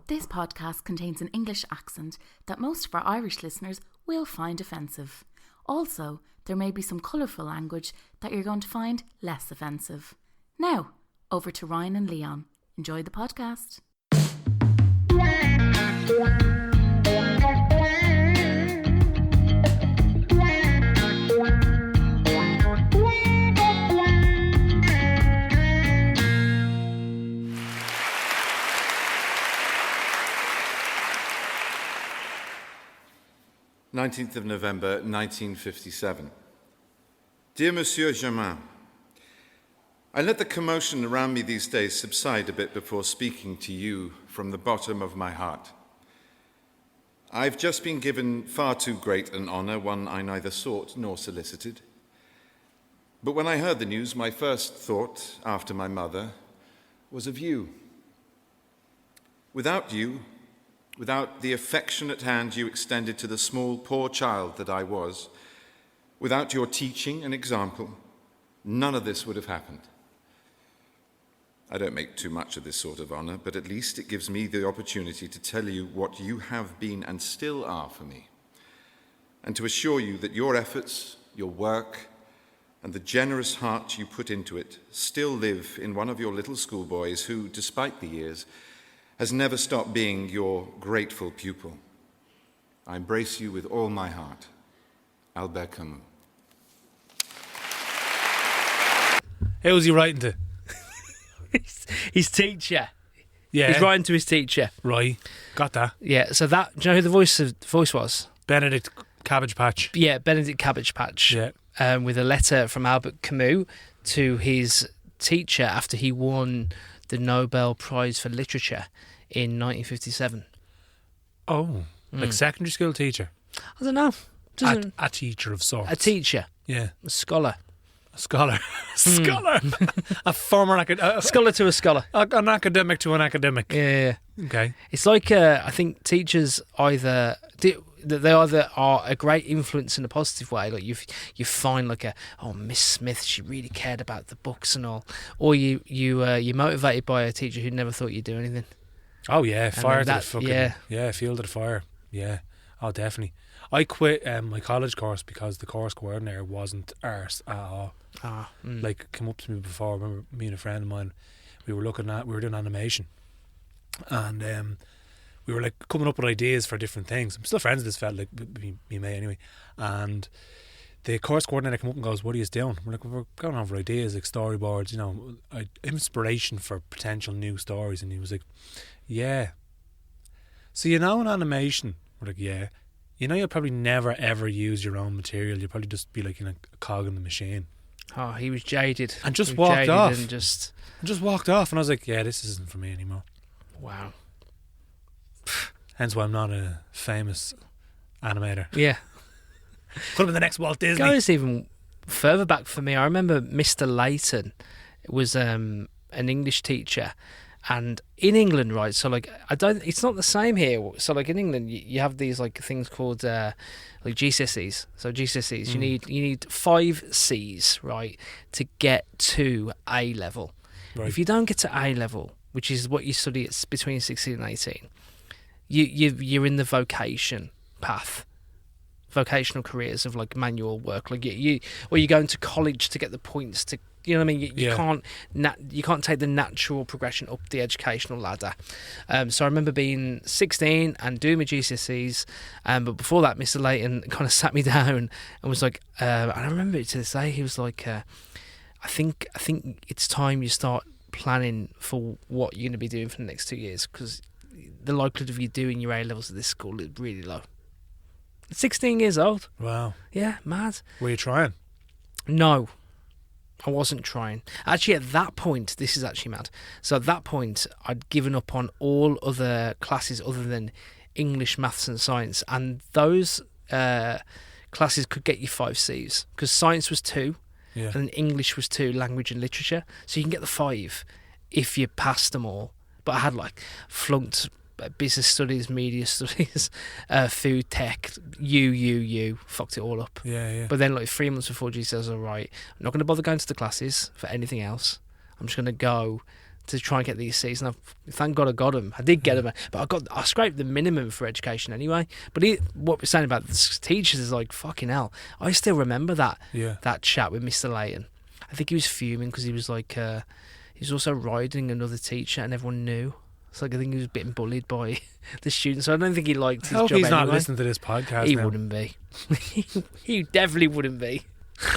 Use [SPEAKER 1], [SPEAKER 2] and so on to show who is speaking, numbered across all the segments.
[SPEAKER 1] This podcast contains an English accent that most of our Irish listeners will find offensive. Also, there may be some colourful language that you're going to find less offensive. Now, over to Ryan and Leon. Enjoy the podcast.
[SPEAKER 2] "19th of November, 1957. Dear Monsieur Germain, I let the commotion around me these days subside a bit before speaking to you from the bottom of my heart. I've just been given far too great an honour, one I neither sought nor solicited. But when I heard the news, my first thought, after my mother, was of you. Without you, without the affectionate hand you extended to the small, poor child that I was, without your teaching and example, none of this would have happened. I don't make too much of this sort of honour, but at least it gives me the opportunity to tell you what you have been and still are for me, and to assure you that your efforts, your work, and the generous heart you put into it still live in one of your little schoolboys who, despite the years, has never stopped being your grateful pupil. I embrace you with all my heart. Albert Camus."
[SPEAKER 3] Who's he writing to?
[SPEAKER 4] His teacher.
[SPEAKER 3] Yeah.
[SPEAKER 4] He's writing to his teacher.
[SPEAKER 3] Right. Got that.
[SPEAKER 4] Yeah, so that, do you know who the voice was?
[SPEAKER 3] Benedict Cabbage Patch.
[SPEAKER 4] Yeah, Benedict Cabbage Patch.
[SPEAKER 3] Yeah.
[SPEAKER 4] With a letter from Albert Camus to his teacher after he won the Nobel Prize for Literature in 1957.
[SPEAKER 3] Oh, like secondary school teacher?
[SPEAKER 4] I don't know.
[SPEAKER 3] A teacher of sorts.
[SPEAKER 4] A teacher.
[SPEAKER 3] Yeah.
[SPEAKER 4] A scholar.
[SPEAKER 3] A scholar. Scholar. A former
[SPEAKER 4] Scholar to a scholar.
[SPEAKER 3] An academic to an academic.
[SPEAKER 4] Yeah.
[SPEAKER 3] Okay.
[SPEAKER 4] It's like, I think teachers they either are a great influence in a positive way, like you find like Miss Smith, she really cared about the books and all, or you're motivated by a teacher who never thought you'd do anything.
[SPEAKER 3] Oh yeah, fire to the fucking
[SPEAKER 4] yeah,
[SPEAKER 3] field of the fire. Yeah, oh definitely. I quit my college course because the course coordinator wasn't arse at all. Like, came up to me before. I remember me and a friend of mine, we were doing animation, and we were like coming up with ideas for different things. I'm still friends with this fella, like me mate anyway. And the course coordinator came up and goes, "What are you doing?" We're like, "We're going over ideas, like storyboards, inspiration for potential new stories." And he was like, "Yeah. So in animation?" We're like, "Yeah. You'll probably never ever use your own material. You'll probably just be like a cog in the machine."
[SPEAKER 4] Oh, he was jaded.
[SPEAKER 3] And just walked off.
[SPEAKER 4] And just
[SPEAKER 3] walked off. And I was like, "Yeah, this isn't for me anymore."
[SPEAKER 4] Wow.
[SPEAKER 3] Hence why I'm not a famous animator.
[SPEAKER 4] Yeah.
[SPEAKER 3] Could have been the next Walt Disney.
[SPEAKER 4] Goes even further back for me. I remember Mr. Layton was an English teacher, and in England, right? So like, it's not the same here. So like in England, you have these like things called like GCSEs. So GCSEs, you need 5 C's, right, to get to A level. Right. If you don't get to A level, which is what you study at between 16 and 18, you're in the vocation path, vocational careers of like manual work, like you go into college to get the points to, you know what I mean? You can't take the natural progression up the educational ladder. So I remember being 16 and doing my GCSEs, but before that, Mr. Layton kind of sat me down and was like, and I remember it to this day. He was like, "I think it's time you start planning for what you're going to be doing for the next 2 years, because the likelihood of you doing your A levels at this school is really low." 16 years old.
[SPEAKER 3] Wow.
[SPEAKER 4] Yeah, mad.
[SPEAKER 3] Were you trying?
[SPEAKER 4] No, I wasn't trying. Actually, at that point, this is actually mad. So at that point, I'd given up on all other classes other than English, maths and science. And those classes could get you 5 C's, because science was 2, and then English was 2, language and literature. So you can get the 5 if you passed them all. But I had like flunked business studies, media studies, food tech, fucked it all up.
[SPEAKER 3] Yeah.
[SPEAKER 4] But then like 3 months before GCSEs, I was like, right, I'm not going to bother going to the classes for anything else. I'm just going to go to try and get these C's, and thank God I got them. I did get them, but I scraped the minimum for education anyway. But what we're saying about the teachers is like, fucking hell. I still remember that chat with Mr. Layton. I think he was fuming because he was like, he was also riding another teacher, and everyone knew. So I think he was getting bullied by the students. So I don't think he liked his job anyway.
[SPEAKER 3] He's not listening to this podcast.
[SPEAKER 4] He wouldn't be. He definitely wouldn't be.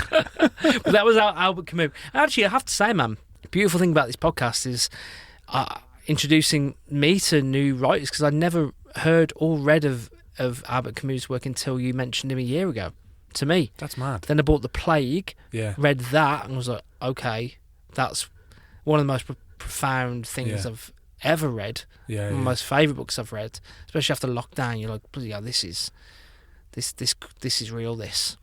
[SPEAKER 4] But that was Albert Camus. Actually, I have to say, man, the beautiful thing about this podcast is introducing me to new writers, because I'd never heard or read of Albert Camus' work until you mentioned him a year ago to me.
[SPEAKER 3] That's mad.
[SPEAKER 4] Then I bought The Plague,
[SPEAKER 3] Yeah.
[SPEAKER 4] read that, and was like, okay, that's one of the most profound things I've ever read.
[SPEAKER 3] Yeah.
[SPEAKER 4] One of my most favourite books I've read, especially after lockdown. You're like, bloody hell, this is real, this.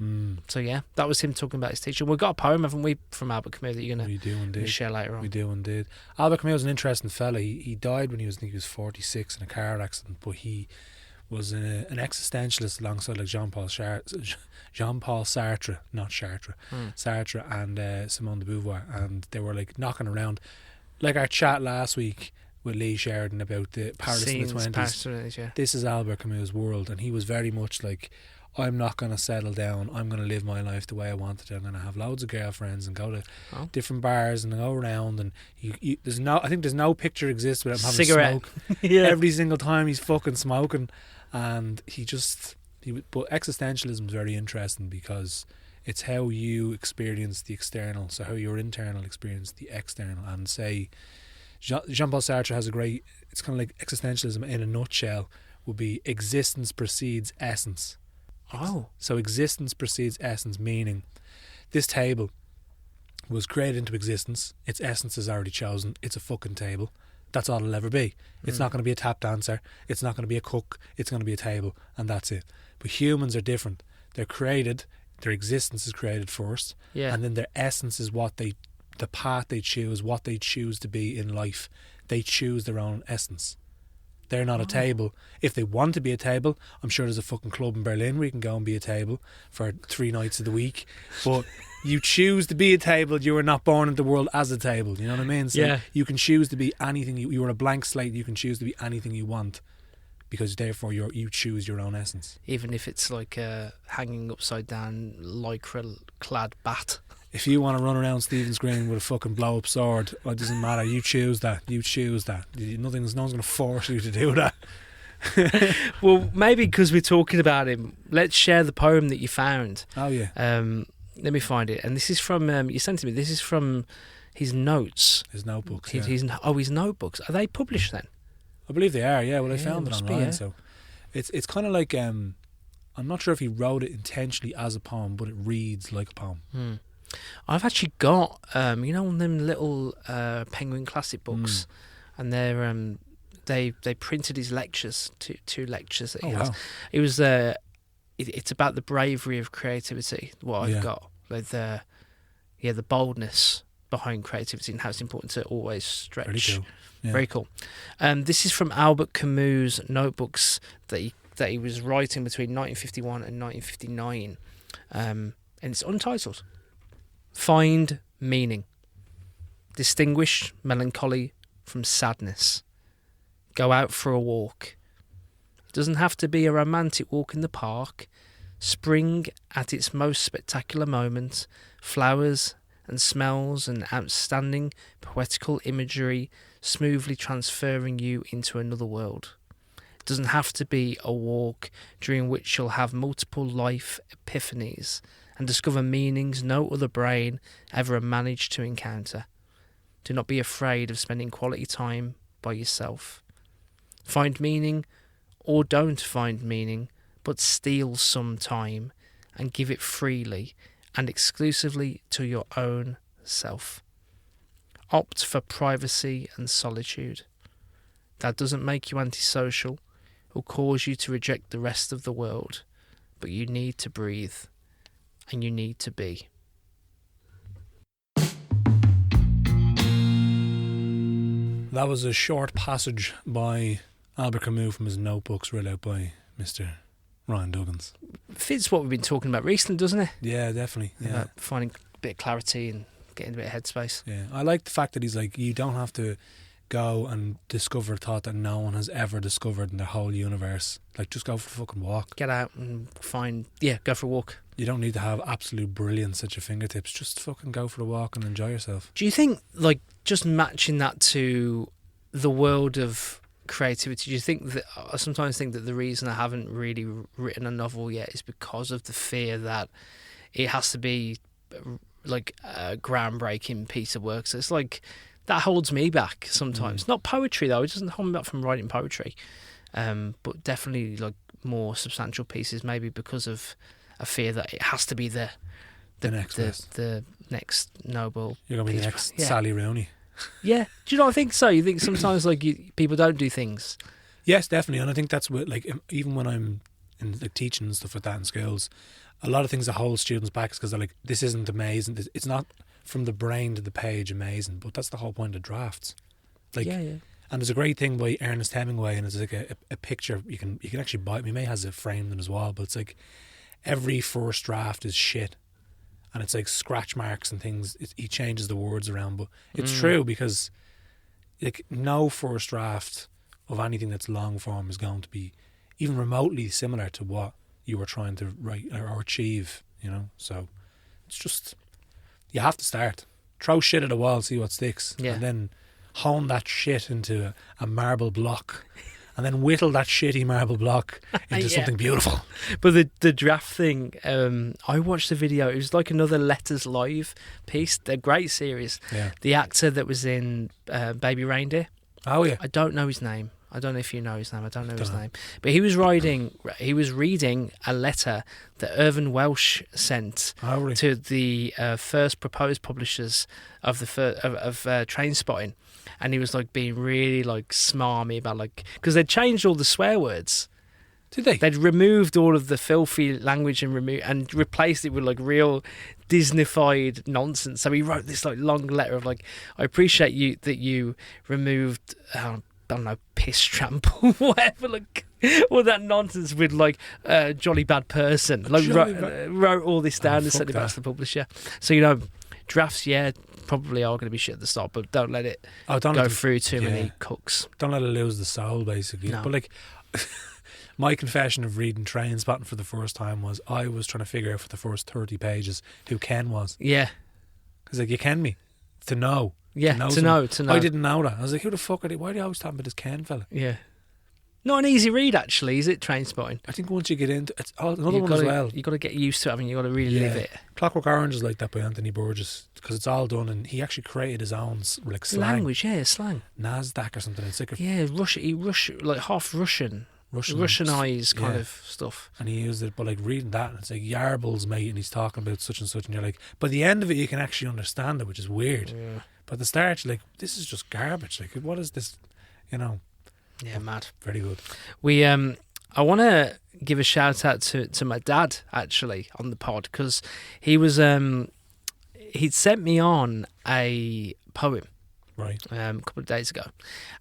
[SPEAKER 4] So yeah, that was him talking about his teacher. We've got a poem, haven't we, from Albert Camus that you're going to share later on.
[SPEAKER 3] We do indeed. Albert Camus was an interesting fella. He died when he was 46 in a car accident, but he was an existentialist alongside like Jean-Paul Sartre, not Chartres, Sartre and Simone de Beauvoir, and they were like knocking around, like our chat last week with Lee Sheridan about the Paris in the 20s. This is Albert Camus' world, and he was very much like, I'm not going to settle down, I'm going to live my life the way I want it. I'm going to have loads of girlfriends and go to different bars and go around, and I think there's no picture exists without him having
[SPEAKER 4] cigarette.
[SPEAKER 3] Smoke. Every single time he's fucking smoking, and but existentialism is very interesting because it's how you experience the external, so how your internal experience the external. And say Jean-Paul Sartre has it's kind of like existentialism in a nutshell would be existence precedes essence. So existence precedes essence, meaning this table was created into existence, its essence is already chosen, it's a fucking table. That's all it'll ever be. It's not going to be a tap dancer, it's not going to be a cook, it's going to be a table, and that's it. But humans are different. They're created, their existence is created first, and then their essence is the path they choose, what they choose to be in life. They choose their own essence. They're not a table. If they want to be a table, I'm sure there's a fucking club in Berlin where you can go and be a table for 3 nights of the week. But you choose to be a table. You were not born into the world as a table. You know what I mean? So you can choose to be anything. You are a blank slate. You can choose to be anything you want, because therefore you choose your own essence.
[SPEAKER 4] Even if it's like a hanging upside down lycra clad bat.
[SPEAKER 3] If you want to run around Stephen's Green with a fucking blow up sword, it doesn't matter. You choose that. No one's going to force you to do that.
[SPEAKER 4] Well, maybe because we're talking about him, let's share the poem that you found.
[SPEAKER 3] Oh yeah.
[SPEAKER 4] Let me find it. And this is from you sent it to me. This is from his notes.
[SPEAKER 3] His notebooks.
[SPEAKER 4] His notebooks. Are they published then?
[SPEAKER 3] I believe they are. Yeah. Well, I found it online. So it's kind of like I'm not sure if he wrote it intentionally as a poem, but it reads like a poem.
[SPEAKER 4] I've actually got one of them little Penguin Classic books, and they're they printed his lectures, two lectures that he has.
[SPEAKER 3] Wow.
[SPEAKER 4] It was it's about the bravery of creativity. What I've got, like the boldness behind creativity and how it's important to always stretch.
[SPEAKER 3] Very cool. Yeah.
[SPEAKER 4] Very cool. This is from Albert Camus' notebooks that he was writing between 1951 and 1959, and it's untitled. Find meaning. Distinguish melancholy from sadness. Go out for a walk. It doesn't have to be a romantic walk in the park. Spring at its most spectacular moment. Flowers and smells and outstanding poetical imagery smoothly transferring you into another world. It doesn't have to be a walk during which you'll have multiple life epiphanies and discover meanings no other brain ever managed to encounter. Do not be afraid of spending quality time by yourself. Find meaning or don't find meaning, but steal some time and give it freely and exclusively to your own self. Opt for privacy and solitude. That doesn't make you antisocial or cause you to reject the rest of the world, but you need to breathe. And you need to be.
[SPEAKER 3] That was a short passage by Albert Camus from his notebooks, read out by Mr. Ryan Duggins.
[SPEAKER 4] Fits what we've been talking about recently, doesn't it?
[SPEAKER 3] Yeah, definitely. Yeah.
[SPEAKER 4] About finding a bit of clarity and get in a bit of headspace.
[SPEAKER 3] Yeah, I like the fact that he's like, you don't have to go and discover a thought that no one has ever discovered in the whole universe. Like, just go for a fucking walk.
[SPEAKER 4] Get out and go for a walk.
[SPEAKER 3] You don't need to have absolute brilliance at your fingertips. Just fucking go for a walk and enjoy yourself.
[SPEAKER 4] Do you think, like, just matching that to the world of creativity, do you think that, I sometimes think that the reason I haven't really written a novel yet is because of the fear that it has to be like a groundbreaking piece of work. So it's like, that holds me back sometimes. Not poetry though, it doesn't hold me back from writing poetry, but definitely like more substantial pieces, maybe because of a fear that it has to be the next Nobel.
[SPEAKER 3] You're gonna be the next Sally Rooney.
[SPEAKER 4] Yeah, do you not think so? You think sometimes like people don't do things?
[SPEAKER 3] Yes, definitely, and I think that's what, like, even when I'm in like teaching and stuff like that in schools, a lot of things that hold students back is because they're like, this isn't amazing. It's not from the brain to the page amazing, but that's the whole point of drafts. Like,
[SPEAKER 4] yeah.
[SPEAKER 3] And there's a great thing by Ernest Hemingway, and it's like a picture you can actually buy. He may has it framed in as well, but it's like every first draft is shit, and it's like scratch marks and things. He changes the words around, but it's true, because like no first draft of anything that's long form is going to be even remotely similar to what you were trying to write or achieve, you know. So it's just, you have to start, throw shit at a wall, see what sticks, and then hone that shit into a marble block, and then whittle that shitty marble block into something beautiful.
[SPEAKER 4] But the draft thing, I watched the video. It was like another Letters Live piece. They're great series. Yeah. The actor that was in Baby Reindeer.
[SPEAKER 3] Oh yeah.
[SPEAKER 4] I don't know his name. I don't know if you know his name. I don't know his name. But he was reading a letter that Irvine Welsh sent to the first proposed publishers of Trainspotting, and he was like being really like smarmy about, like, because they'd changed all the swear words.
[SPEAKER 3] Did they?
[SPEAKER 4] They'd removed all of the filthy language and replaced it with like real Disneyfied nonsense. So he wrote this like long letter of like, I appreciate you that you removed I don't know, piss trample, whatever, like all that nonsense with like jolly bad person. Like wrote all this down and sent it back to the publisher. So, you know, drafts, probably are going to be shit at the start, but don't let it go through too many cooks.
[SPEAKER 3] Don't let it lose the soul, basically.
[SPEAKER 4] No.
[SPEAKER 3] But like, my confession of reading Trainspotting for the first time was I was trying to figure out for the first 30 pages who Ken was.
[SPEAKER 4] Yeah.
[SPEAKER 3] Because like, you ken me to know.
[SPEAKER 4] Yeah, to know.
[SPEAKER 3] I didn't know that. I was like, who the fuck are they? Why are they always talking about this Ken fella?
[SPEAKER 4] Yeah. Not an easy read, actually, is it, Trainspotting?
[SPEAKER 3] I think once you get into it, another one as well.
[SPEAKER 4] You've got to get used to it. I mean, you've got to really live it.
[SPEAKER 3] Clockwork Orange is like that by Anthony Burgess, because it's all done, and he actually created his own like slang.
[SPEAKER 4] Language, slang.
[SPEAKER 3] Nasdaq or something. It's like
[SPEAKER 4] like half Russianized kind of stuff.
[SPEAKER 3] And he used it, but like reading that, and it's like Yarbles, mate, and he's talking about such and such, and you're like, by the end of it, you can actually understand it, which is weird. Yeah. But at the start, you're like, this is just garbage. Like, what is this? You know.
[SPEAKER 4] Yeah, mad.
[SPEAKER 3] Very good.
[SPEAKER 4] I want to give a shout out to my dad, actually, on the pod, because he was he'd sent me on a poem.
[SPEAKER 3] Right.
[SPEAKER 4] A couple of days ago,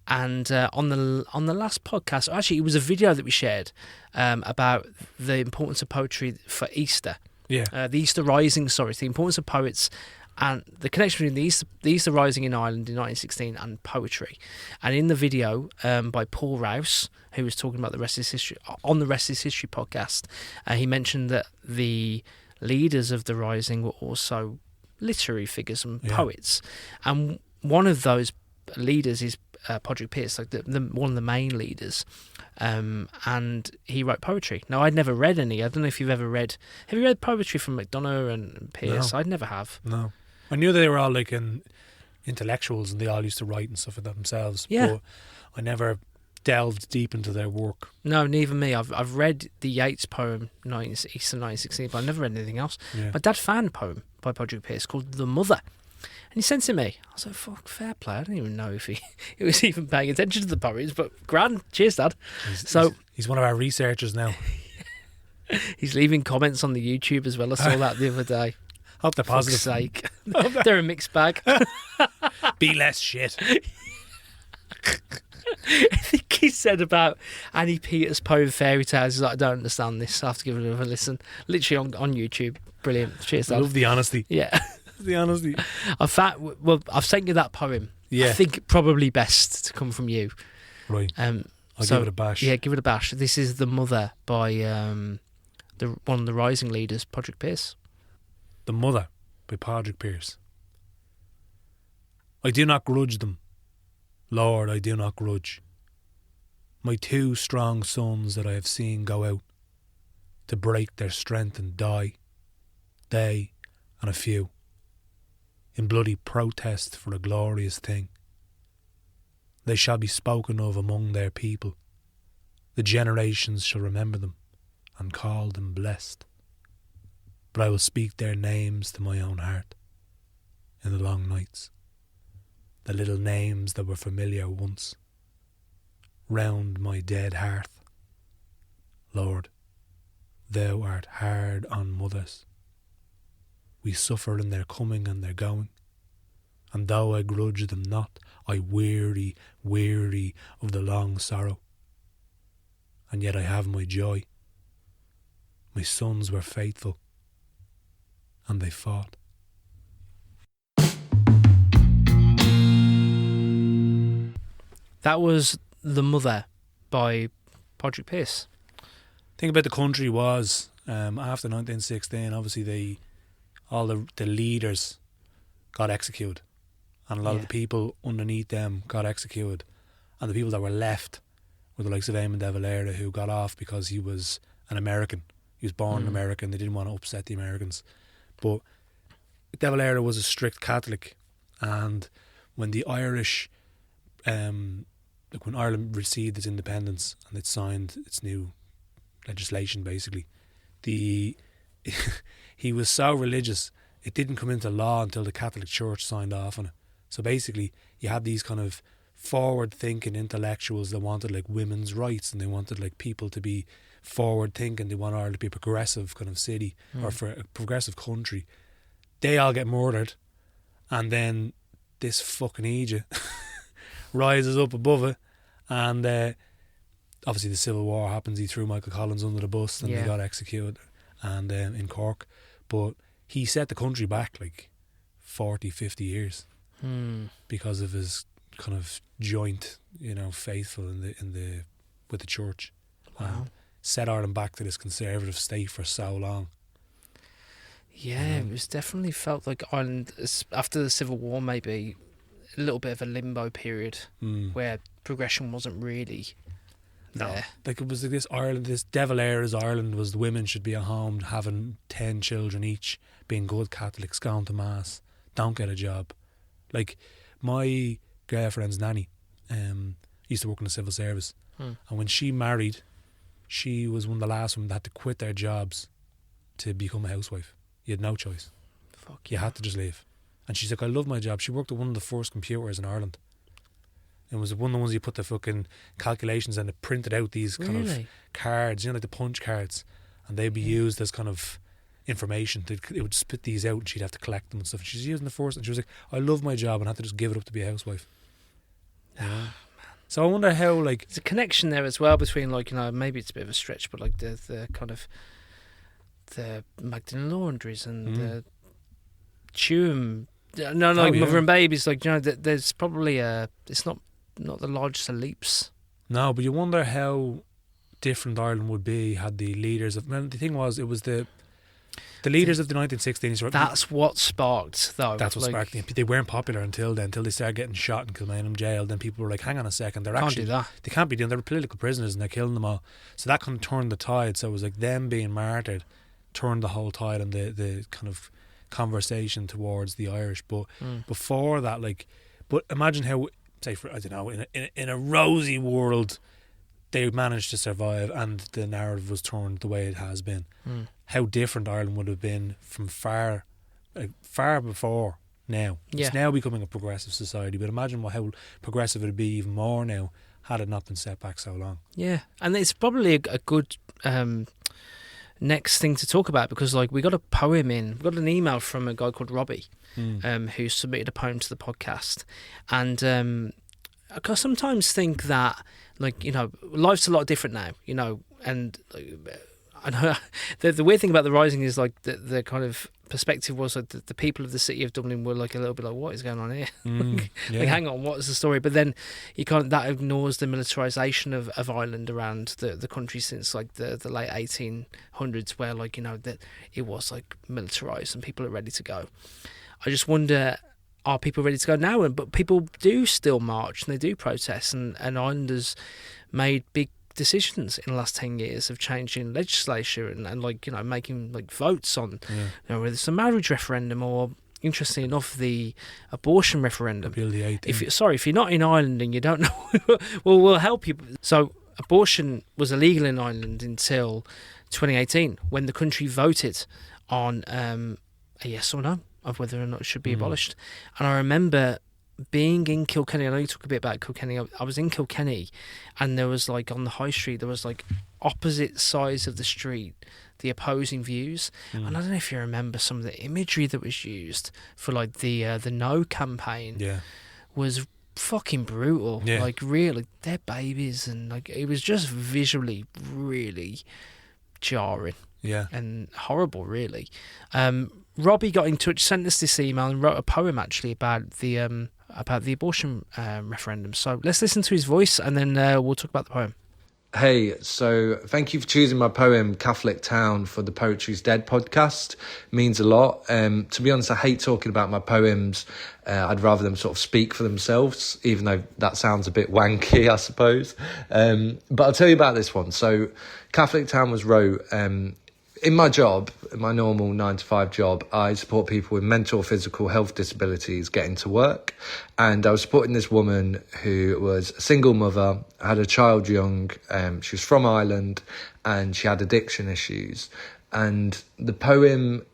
[SPEAKER 4] and on the last podcast, actually, it was a video that we shared about the importance of poetry for Easter.
[SPEAKER 3] Yeah.
[SPEAKER 4] The Easter Rising. Sorry, the importance of poets and the connection between the Easter Rising in Ireland in 1916 and poetry. And in the video by Paul Rouse, who was talking about the Rest is History on the Rest is History podcast, he mentioned that the leaders of the Rising were also literary figures and poets, and one of those leaders is Padraig Pearse, like one of the main leaders, and he wrote poetry. Now, I'd never read any. I don't know if you've ever read. Have you read poetry from MacDonagh and Pearse? No. I'd never have.
[SPEAKER 3] No, I knew they were all like intellectuals, and they all used to write and stuff like that themselves.
[SPEAKER 4] Yeah,
[SPEAKER 3] but I never delved deep into their work.
[SPEAKER 4] No, neither me. I've read the Yeats poem Easter 1916, but I've never read anything else. Yeah. My dad found a poem by Padraig Pearse called The Mother. And he sent it to me. I was like, fuck, fair play. I didn't even know if he was even paying attention to the poems, but grand. Cheers, Dad.
[SPEAKER 3] He's one of our researchers now.
[SPEAKER 4] He's leaving comments on the YouTube as well. I saw that the other day.
[SPEAKER 3] Hope they're positive.
[SPEAKER 4] For fuck's sake. They're a mixed bag.
[SPEAKER 3] Be less shit.
[SPEAKER 4] I think he said about Annie Peters' poem Fairy Tales. He's like, I don't understand this. I have to give it another listen. Literally on YouTube. Brilliant. Cheers, Dad.
[SPEAKER 3] I love the honesty.
[SPEAKER 4] Yeah.
[SPEAKER 3] The honesty.
[SPEAKER 4] I've sent you that poem.
[SPEAKER 3] Yeah.
[SPEAKER 4] I think probably best to come from you.
[SPEAKER 3] Right. I'll give it a bash.
[SPEAKER 4] Yeah, give it a bash. This is The Mother by one of the rising leaders, Padraig Pearse.
[SPEAKER 3] The Mother by Padraig Pearse. I do not grudge them, Lord, I do not grudge. My 2 strong sons that I have seen go out to break their strength and die, they and a few, in bloody protest for a glorious thing. They shall be spoken of among their people. The generations shall remember them and call them blessed. But I will speak their names to my own heart in the long nights. The little names that were familiar once, round my dead hearth. Lord, thou art hard on mothers. We suffer in their coming and their going, and though I grudge them not, I weary of the long sorrow. And yet I have my joy. My sons were faithful, and they fought.
[SPEAKER 4] That was The Mother by Padraig Pearse.
[SPEAKER 3] Thing about the country was, after 1916, obviously all the leaders got executed, and a lot of the people underneath them got executed, and the people that were left were the likes of Eamon de Valera, who got off because he was an American. He was born an American. They didn't want to upset the Americans, but de Valera was a strict Catholic, and when the Irish, when Ireland received its independence and it signed its new legislation, basically, he was so religious, it didn't come into law until the Catholic Church signed off on it. So basically, you had these kind of forward-thinking intellectuals that wanted like women's rights, and they wanted like people to be forward-thinking. They want Ireland to be a progressive kind of city or for a progressive country. They all get murdered, and then this fucking Egypt rises up above it, and obviously the Civil War happens. He threw Michael Collins under the bus, and they got executed, and in Cork. But he set the country back like 40, 50 years because of his kind of joint, faithful with the church.
[SPEAKER 4] Wow.
[SPEAKER 3] Set Ireland back to this conservative state for so long.
[SPEAKER 4] Yeah, it was definitely felt like Ireland, after the Civil War, maybe a little bit of a limbo period where progression wasn't really there.
[SPEAKER 3] Like it was like this Ireland, this devil era's Ireland was the women should be at home having 10 children each, being good Catholics, going to mass, don't get a job. Like my girlfriend's nanny used to work in the civil service, and when she married, she was one of the last women that had to quit their jobs to become a housewife. You had no choice. You had to just leave. And she's like, I love my job. She worked at one of the first computers in Ireland. It was one of the ones you put the fucking calculations and it printed out these kind of cards, like the punch cards, and they'd be used as kind of information. It would spit these out and she'd have to collect them and stuff. She's using the first, and she was like, I love my job and had to just give it up to be a housewife. So I wonder how, like,
[SPEAKER 4] there's a connection there as well between, like, maybe it's a bit of a stretch, but like the kind of the Magdalene laundries and the Tuam, Mother and Babies, like, there's probably it's not the largest of leaps.
[SPEAKER 3] No, but you wonder how different Ireland would be had the leaders of. Well, the thing was, it was the leaders of the 1916s.
[SPEAKER 4] That's what sparked, though.
[SPEAKER 3] That's what sparked them. They weren't popular until then, until they started getting shot and Kilmainham jailed. Then people were like, hang on a second, they're actually, they can't be doing, they're political prisoners and they're killing them all. So that kind of turned the tide. So it was like them being martyred turned the whole tide and the kind of conversation towards the Irish. But before that, like, but imagine how, say, I don't know, in a rosy world, they managed to survive and the narrative was turned the way it has been. How different Ireland would have been from far before now.
[SPEAKER 4] Yeah.
[SPEAKER 3] It's now becoming a progressive society, but imagine how progressive it would be even more now had it not been set back so long. Yeah,
[SPEAKER 4] and it's probably a good next thing to talk about, because like we got a poem in, we got an email from a guy called Robbie who submitted a poem to the podcast, and I sometimes think that, like, life's a lot different now, and I know the weird thing about the Rising is like the kind of perspective was like the people of the city of Dublin were like a little bit like, what is going on here?
[SPEAKER 3] Yeah.
[SPEAKER 4] Like, hang on, what's the story? But then you can't, that ignores the militarisation of Ireland around the country since like the late 1800s, where like, you know, that it was like militarised and people are ready to go. I just wonder, are people ready to go now? But people do still march and they do protest, and Irelanders made big decisions in the last 10 years of changing legislature and like, you know, making like votes on, you know, whether it's a marriage referendum or, interestingly enough, the abortion referendum.
[SPEAKER 3] Repeal the 18.
[SPEAKER 4] If you're not in Ireland and you don't know, well, we'll help you. So abortion was illegal in Ireland until 2018, when the country voted on a yes or no of whether or not it should be abolished. And I remember being in Kilkenny, I know you talk a bit about Kilkenny, I was in Kilkenny, and there was like, on the high street, there was like opposite sides of the street, the opposing views. And I don't know if you remember some of the imagery that was used for like the No campaign.
[SPEAKER 3] Yeah.
[SPEAKER 4] Was fucking brutal.
[SPEAKER 3] Yeah.
[SPEAKER 4] Like, really, they're babies, and like, it was just visually really jarring.
[SPEAKER 3] Yeah.
[SPEAKER 4] And horrible, really. Robbie got in touch, sent us this email, and wrote a poem actually about the abortion referendum. So let's listen to his voice, and then we'll talk about the poem.
[SPEAKER 5] Hey, so thank you for choosing my poem Catholic Town for the Poetry's Dead podcast. It means a lot. To be honest, I hate talking about my poems. I'd rather them sort of speak for themselves, even though that sounds a bit wanky, I suppose. But I'll tell you about this one. So Catholic Town was wrote in my job, in my normal 9-to-5 job. I support people with mental or physical health disabilities getting to work. And I was supporting this woman who was a single mother, had a child young. She was from Ireland and she had addiction issues. And the poem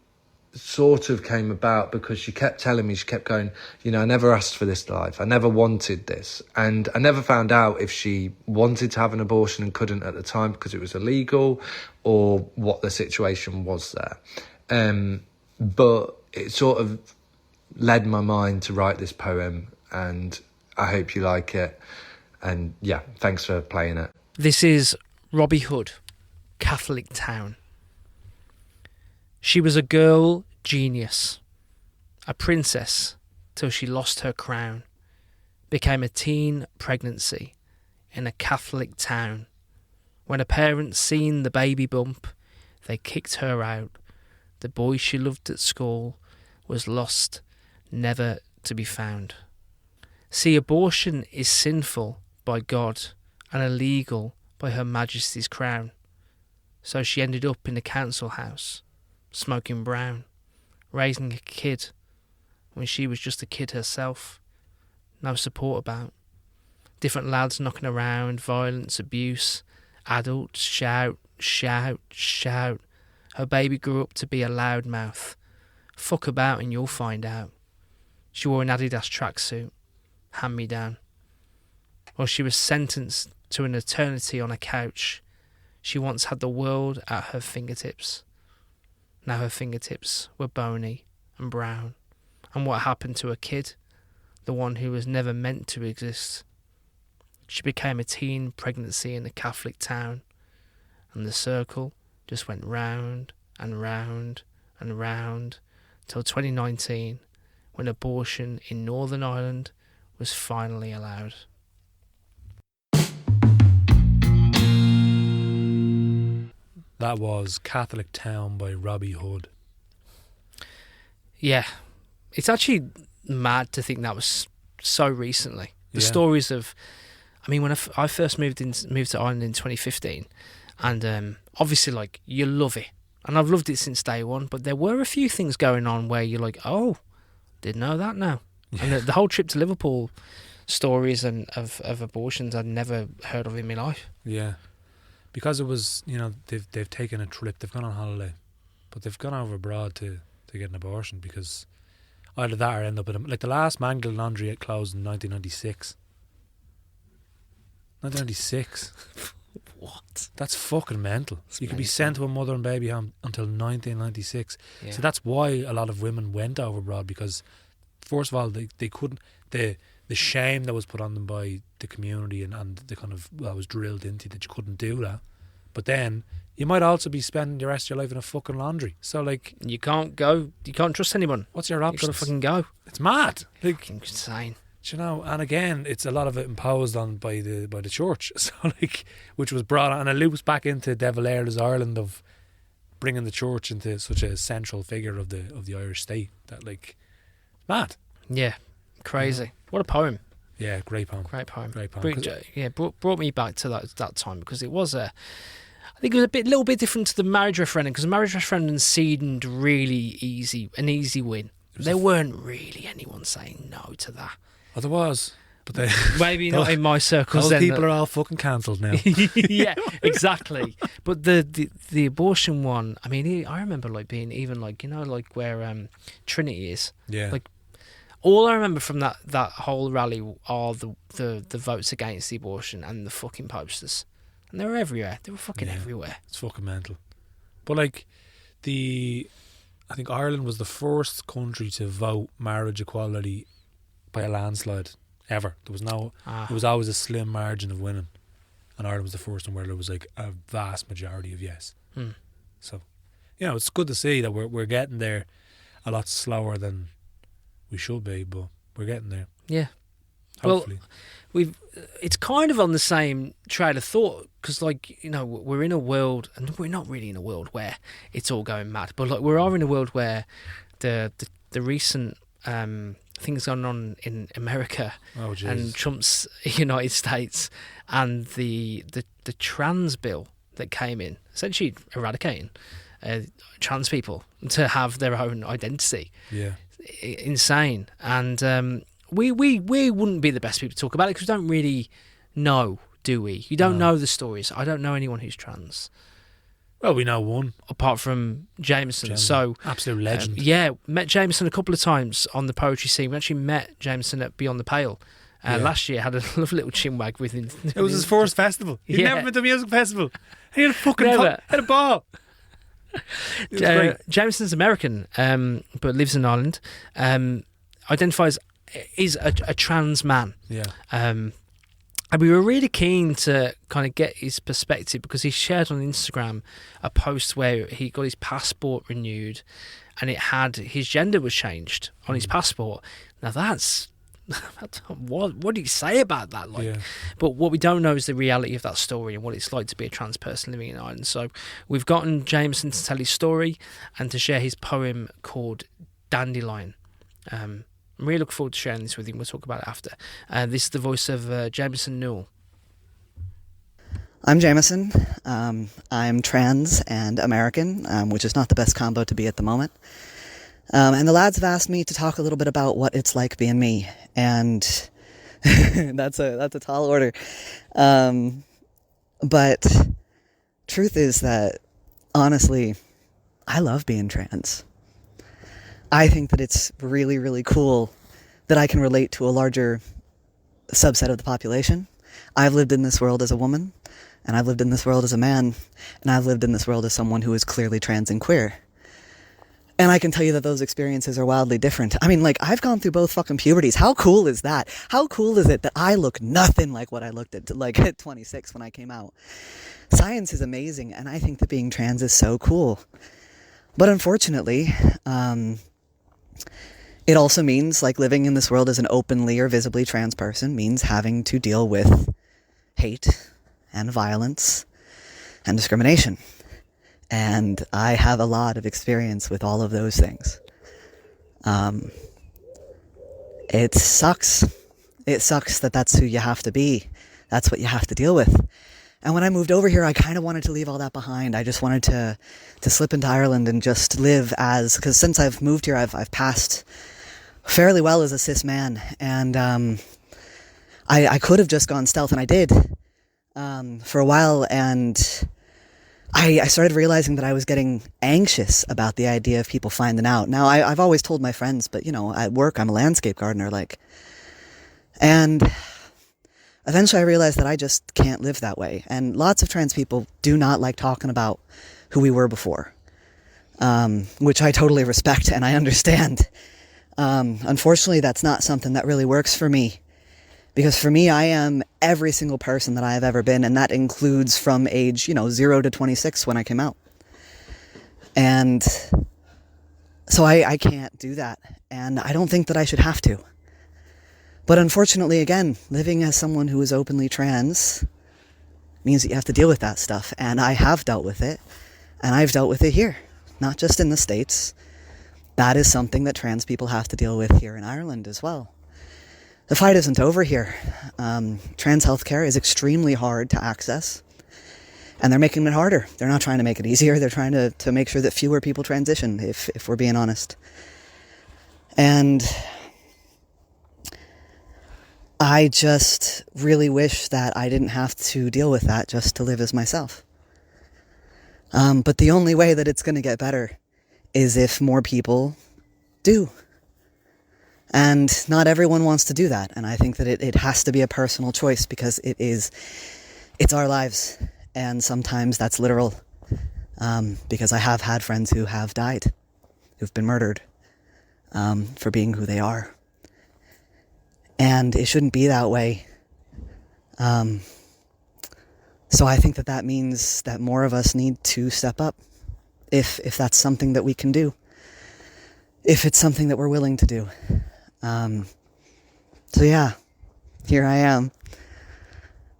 [SPEAKER 5] sort of came about because she kept telling me, she kept going, you know, I never asked for this life. I never wanted this. And I never found out if she wanted to have an abortion and couldn't at the time because it was illegal, or what the situation was there. But it sort of led my mind to write this poem, and I hope you like it. And yeah, thanks for playing it.
[SPEAKER 4] This is Robbie Hood, Catholic Town. She was a girl genius, a princess till she lost her crown, became a teen pregnancy in a Catholic town. When her parents seen the baby bump, they kicked her out. The boy she loved at school was lost, never to be found. See, abortion is sinful by God and illegal by Her Majesty's crown. So she ended up in the council house, smoking brown, raising a kid when she was just a kid herself. No support about. Different lads knocking around, violence, abuse. Adults shout, shout, shout. Her baby grew up to be a loudmouth. Fuck about and you'll find out. She wore an Adidas tracksuit, hand me down. Well, she was sentenced to an eternity on a couch. She once had the world at her fingertips. Now her fingertips were bony and brown. And what happened to a kid? The one who was never meant to exist. She became a teen pregnancy in a Catholic town. And the circle just went round and round and round till 2019, when abortion in Northern Ireland was finally allowed.
[SPEAKER 3] That was Catholic Town by Robbie Hood.
[SPEAKER 4] Yeah, it's actually mad to think that was so recently. The
[SPEAKER 3] Yeah.
[SPEAKER 4] stories of, I mean, when I first moved to Ireland in 2015, and obviously, like, you love it, and I've loved it since day one. But there were a few things going on where you're like, oh, didn't know that now. Yeah. And the whole trip to Liverpool, stories and of abortions I'd never heard of in my life.
[SPEAKER 3] Yeah, because it was, you know, they've taken a trip, they've gone on holiday, but they've gone over abroad to get an abortion, because either that or end up in like the last Mangle Laundry closed in 1996. 1996.
[SPEAKER 4] What?
[SPEAKER 3] That's fucking mental.
[SPEAKER 4] That's
[SPEAKER 3] you could be
[SPEAKER 4] mental.
[SPEAKER 3] sent to a mother and baby home until 1996.
[SPEAKER 4] Yeah.
[SPEAKER 3] So that's why a lot of women went over abroad, because first of all they couldn't, the shame that was put on them by the community and the kind of, well, was drilled into that you couldn't do that, But then you might also be spending the rest of your life in a fucking laundry. So, like...
[SPEAKER 4] You can't go. You can't trust anyone.
[SPEAKER 3] What's your options?
[SPEAKER 4] You got to fucking go.
[SPEAKER 3] It's mad. Like,
[SPEAKER 4] fucking insane.
[SPEAKER 3] You know, and again, it's a lot of it imposed on by the church. So, like, which was brought on, and it loops back into De Valera's Ireland of bringing the church into such a central figure of the Irish state that, like, mad.
[SPEAKER 4] Yeah, crazy. What a poem.
[SPEAKER 3] Yeah, great poem.
[SPEAKER 4] Great poem.
[SPEAKER 3] Brought
[SPEAKER 4] me back to that time, because it was I think it was a little bit different to the marriage referendum, because the marriage referendum seemed really an easy win. There weren't really anyone saying no to that.
[SPEAKER 3] Oh, there was. But they,
[SPEAKER 4] maybe not in my circles.
[SPEAKER 3] Those people are all fucking cancelled now.
[SPEAKER 4] Yeah, exactly. But the abortion one, I mean, I remember like being even like, you know, like where Trinity is.
[SPEAKER 3] Yeah.
[SPEAKER 4] Like, all I remember from that whole rally are the votes against the abortion and the fucking posters. And they were everywhere. They were fucking everywhere.
[SPEAKER 3] It's fucking mental. But like, I think Ireland was the first country to vote marriage equality by a landslide ever. There was it was always a slim margin of winning. And Ireland was the first one where there was like a vast majority of yes. So, you know, it's good to see that we're getting there a lot slower than we should be, but we're getting there.
[SPEAKER 4] Yeah.
[SPEAKER 3] Hopefully.
[SPEAKER 4] Well, it's kind of on the same train of thought, because, like, you know, we're in a world, and we're not really in a world where it's all going mad, but like we are in a world where the recent things going on in America and Trump's United States, and the trans bill that came in, essentially eradicating trans people to have their own identity.
[SPEAKER 3] Yeah.
[SPEAKER 4] Insane. And we wouldn't be the best people to talk about it, because we don't really know, do we? You don't know the stories. I don't know anyone who's trans.
[SPEAKER 3] Well, we know one.
[SPEAKER 4] Apart from Jameson. So
[SPEAKER 3] absolute legend.
[SPEAKER 4] Yeah, met Jameson a couple of times on the poetry scene. We actually met Jameson at Beyond the Pale. Last year, had a lovely little chinwag with him.
[SPEAKER 3] It was his first festival. He'd never been to a music festival. He had a fucking had a ball.
[SPEAKER 4] Jameson's American, but lives in Ireland. Identifies is a trans man.
[SPEAKER 3] Yeah.
[SPEAKER 4] And we were really keen to kind of get his perspective, because he shared on Instagram a post where he got his passport renewed, and it had his gender was changed on his passport. Now that's what do you say about that? Like, but what we don't know is the reality of that story and what it's like to be a trans person living in Ireland. So we've gotten Jameson to tell his story and to share his poem called Dandelion. I'm really looking forward to sharing this with you. We'll talk about it after. This is the voice of Jameson Newell.
[SPEAKER 6] I'm Jameson. I'm trans and American, which is not the best combo to be at the moment. And the lads have asked me to talk a little bit about what it's like being me, and that's a tall order. But truth is that, honestly, I love being trans. I think that it's really, really cool that I can relate to a larger subset of the population. I've lived in this world as a woman, and I've lived in this world as a man, and I've lived in this world as someone who is clearly trans and queer. And I can tell you that those experiences are wildly different. I mean, like, I've gone through both fucking puberties. How cool is that? How cool is it that I look nothing like what I looked at, like, at 26 when I came out? Science is amazing, and I think that being trans is so cool. But unfortunately, it also means, like, living in this world as an openly or visibly trans person means having to deal with hate and violence and discrimination. And I have a lot of experience with all of those things. It sucks. It sucks that that's who you have to be. That's what you have to deal with. And when I moved over here, I kind of wanted to leave all that behind. I just wanted to slip into Ireland and just live as, because since I've moved here, I've passed fairly well as a cis man. And I could have just gone stealth, and I did for a while. And I started realizing that I was getting anxious about the idea of people finding out. Now, I've always told my friends, but, you know, at work, I'm a landscape gardener, like, and eventually I realized that I just can't live that way. And lots of trans people do not like talking about who we were before, which I totally respect and I understand. Unfortunately, that's not something that really works for me. Because for me, I am every single person that I have ever been, and that includes from age, 0 to 26 when I came out. And so I can't do that, and I don't think that I should have to. But unfortunately, again, living as someone who is openly trans means that you have to deal with that stuff, and I have dealt with it, and I've dealt with it here, not just in the States. That is something that trans people have to deal with here in Ireland as well. The fight isn't over here. Trans healthcare is extremely hard to access, and they're making it harder. They're not trying to make it easier. They're trying to make sure that fewer people transition, if we're being honest. And I just really wish that I didn't have to deal with that just to live as myself. But the only way that it's going to get better is if more people do. And not everyone wants to do that. And I think that it has to be a personal choice, because it's our lives. And sometimes that's literal. Because I have had friends who have died, who've been murdered, for being who they are. And it shouldn't be that way. So I think that means that more of us need to step up, if that's something that we can do, if it's something that we're willing to do. So yeah, here I am.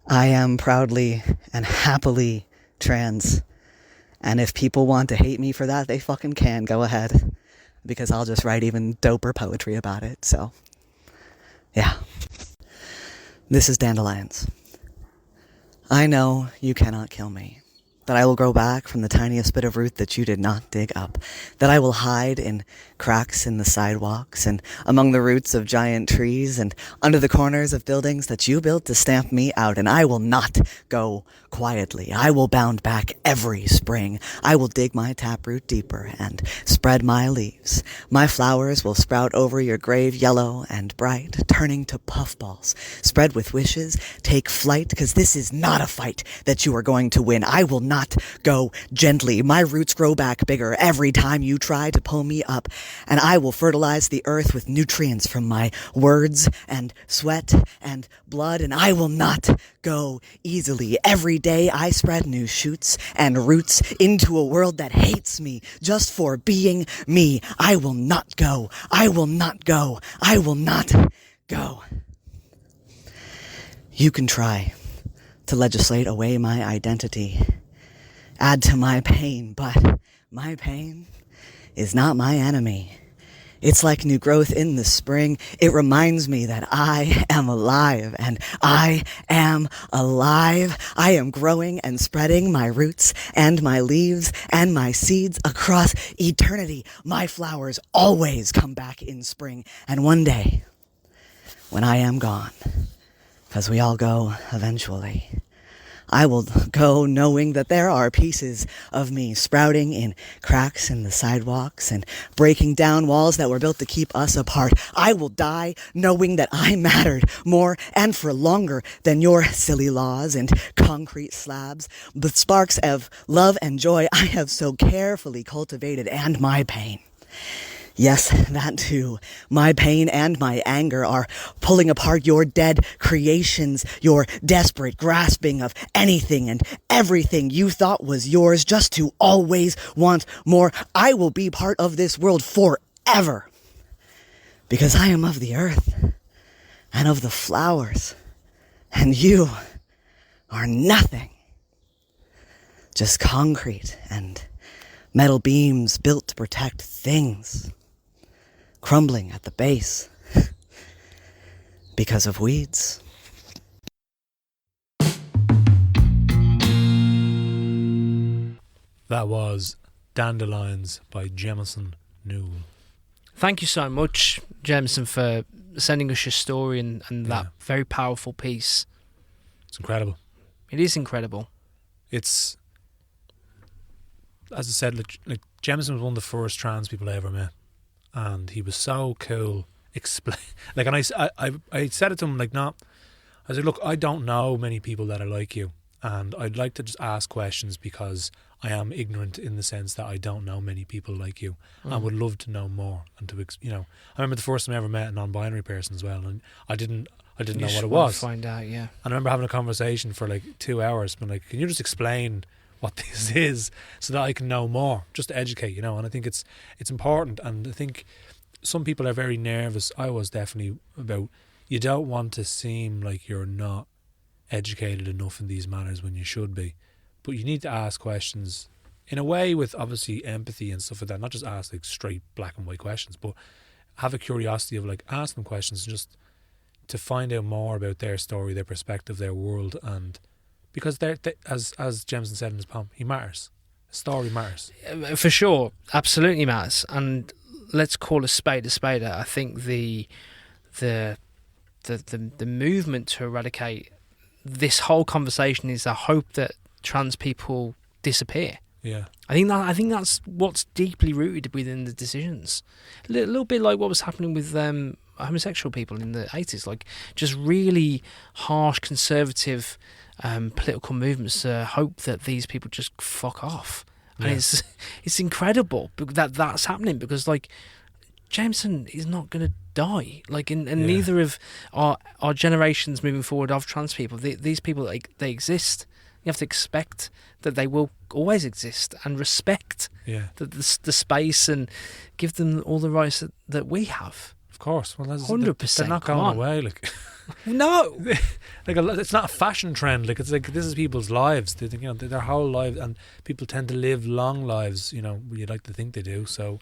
[SPEAKER 6] I am proudly and happily trans. And if people want to hate me for that, they fucking can. Go ahead. Because I'll just write even doper poetry about it. So, yeah. This is Dandelions. I know you cannot kill me. That I will grow back from the tiniest bit of root that you did not dig up. That I will hide in cracks in the sidewalks and among the roots of giant trees and under the corners of buildings that you built to stamp me out. And I will not go quietly. I will bound back every spring. I will dig my taproot deeper and spread my leaves. My flowers will sprout over your grave, yellow and bright, turning to puffballs. Spread with wishes, take flight, 'cause this is not a fight that you are going to win. I will not go gently. My roots grow back bigger every time you try to pull me up, and I will fertilize the earth with nutrients from my words and sweat and blood, and I will not go easily. Every day I spread new shoots and roots into a world that hates me just for being me. I will not go. I will not go. I will not go. You can try to legislate away my identity, add to my pain, but my pain is not my enemy. It's like new growth in the spring. It reminds me that I am alive, and I am alive. I am growing and spreading my roots and my leaves and my seeds across eternity. My flowers always come back in spring, and one day, when I am gone, 'cause we all go eventually, I will go knowing that there are pieces of me sprouting in cracks in the sidewalks and breaking down walls that were built to keep us apart. I will die knowing that I mattered more and for longer than your silly laws and concrete slabs. The sparks of love and joy I have so carefully cultivated, and my pain. Yes, that too. My pain and my anger are pulling apart your dead creations, your desperate grasping of anything and everything you thought was yours just to always want more. I will be part of this world forever, because I am of the earth and of the flowers, and you are nothing. Just concrete and metal beams built to protect things, crumbling at the base because of weeds.
[SPEAKER 3] That was Dandelions by Jameson Newell.
[SPEAKER 4] Thank you so much, Jameson, for sending us your story and that very powerful piece.
[SPEAKER 3] It's incredible.
[SPEAKER 4] It is incredible.
[SPEAKER 3] It's, as I said, like Jameson was one of the first trans people I ever met, and he was so cool. And I said it to him, like, no, I said, look, I don't know many people that are like you, and I'd like to just ask questions because I am ignorant in the sense that I don't know many people like you. I would love to know more, and to, I remember the first time I ever met a non-binary person as well, and I I didn't
[SPEAKER 4] You
[SPEAKER 3] know what
[SPEAKER 4] just
[SPEAKER 3] it
[SPEAKER 4] wanna
[SPEAKER 3] was.
[SPEAKER 4] Find out, yeah.
[SPEAKER 3] And I remember having a conversation for like 2 hours, being like, can you just explain what this is so that I can know more, just to educate, you know? And I think it's important. And I think some people are very nervous. I was definitely about, you don't want to seem like you're not educated enough in these matters when you should be. But you need to ask questions in a way with obviously empathy and stuff like that. Not just ask like straight black and white questions, but have a curiosity of like ask them questions just to find out more about their story, their perspective, their world. And because they as Jameson said in his poem, he matters. A story matters.
[SPEAKER 4] For sure, absolutely matters. And let's call a spade a spade. I think the movement to eradicate this whole conversation is a hope that trans people disappear.
[SPEAKER 3] Yeah,
[SPEAKER 4] I think that's what's deeply rooted within the decisions. A little bit like what was happening with homosexual people in the 80s, like just really harsh conservative political movements hope that these people just fuck off. And it's incredible that that's happening, because like Jameson is not going to die, like, and neither of our generations moving forward of trans people. These people, like, they exist. You have to expect that they will always exist, and respect the space and give them all the rights that we have.
[SPEAKER 3] of course. Well,
[SPEAKER 4] 100%.
[SPEAKER 3] They're not going away. Like,
[SPEAKER 4] No,
[SPEAKER 3] like it's not a fashion trend. Like, it's like this is people's lives. They think, you know, their whole lives, and people tend to live long lives. You know, you'd like to think they do. So,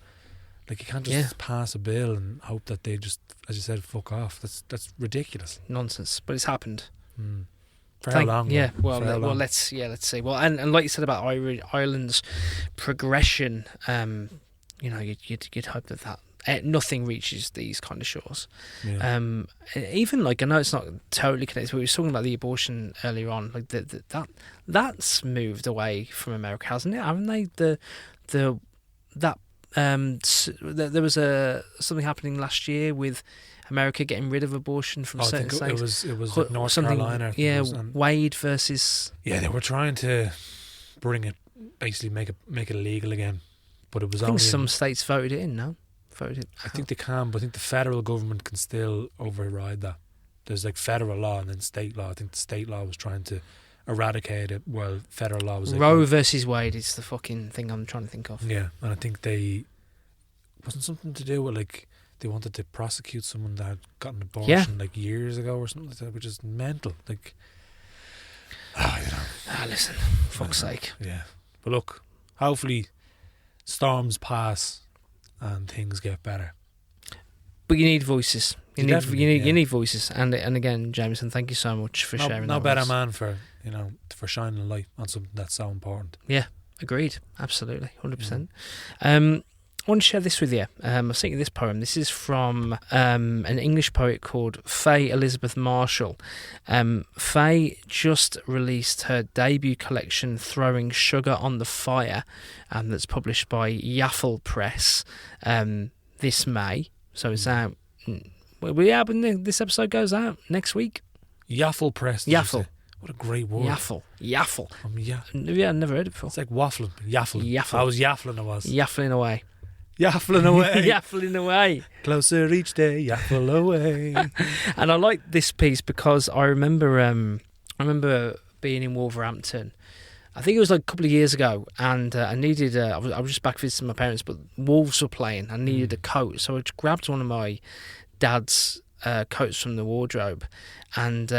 [SPEAKER 3] like, you can't just pass a bill and hope that they just, as you said, fuck off. That's ridiculous.
[SPEAKER 4] nonsense. But it's happened.
[SPEAKER 3] For how long?
[SPEAKER 4] Yeah,
[SPEAKER 3] though? For how long?
[SPEAKER 4] let's see. Well, and like you said about Ireland's progression, you know, you'd hope that nothing reaches these kind of shores.
[SPEAKER 3] Yeah.
[SPEAKER 4] Even like, I know it's not totally connected, but we were talking about the abortion earlier on. Like that's moved away from America, hasn't it? Haven't they? There was something happening last year with America getting rid of abortion from certain states.
[SPEAKER 3] It was like North Carolina.
[SPEAKER 4] Yeah, Wade versus.
[SPEAKER 3] Yeah, they were trying to bring it, basically make it illegal again, but it was
[SPEAKER 4] I think
[SPEAKER 3] only
[SPEAKER 4] some states voted it in. No, voted.
[SPEAKER 3] I think they can, but I think the federal government can still override that. There's like federal law and then state law. I think the state law was trying to eradicate it, while federal law was like,
[SPEAKER 4] Roe versus Wade is the fucking thing I'm trying to think of.
[SPEAKER 3] yeah, and I think wasn't something to do with like they wanted to prosecute someone that had gotten an abortion like years ago or something like that, which is mental. Like,
[SPEAKER 4] Listen, fuck's sake.
[SPEAKER 3] Yeah, but look, hopefully storms pass and things get better.
[SPEAKER 4] But you need voices. You
[SPEAKER 3] definitely,
[SPEAKER 4] need voices. And again, Jameson, thank you so much for sharing that.
[SPEAKER 3] No
[SPEAKER 4] with
[SPEAKER 3] better
[SPEAKER 4] us.
[SPEAKER 3] man for shining a light on something that's so important.
[SPEAKER 4] Yeah, agreed. Absolutely, 100%. I want to share this with you. I was thinking of this poem. This is from an English poet called Faye Elizabeth Marshall. Faye just released her debut collection, Throwing Sugar on the Fire, that's published by Yaffle Press this May. So it's out. When this episode goes out next week.
[SPEAKER 3] Yaffle Press.
[SPEAKER 4] Yaffle.
[SPEAKER 3] What a great word.
[SPEAKER 4] Yaffle.
[SPEAKER 3] Yeah,
[SPEAKER 4] I've never heard it before.
[SPEAKER 3] it's like waffling. Yaffling. I was yaffling. I was
[SPEAKER 4] Yaffling away.
[SPEAKER 3] yaffling away.
[SPEAKER 4] Yaffling away.
[SPEAKER 3] Closer each day. Yaffle away.
[SPEAKER 4] And I like this piece because I remember being in Wolverhampton. I think it was like a couple of years ago, and I needed. I was just back visiting my parents, but Wolves were playing. I needed a coat, so I just grabbed one of my dad's coats from the wardrobe, and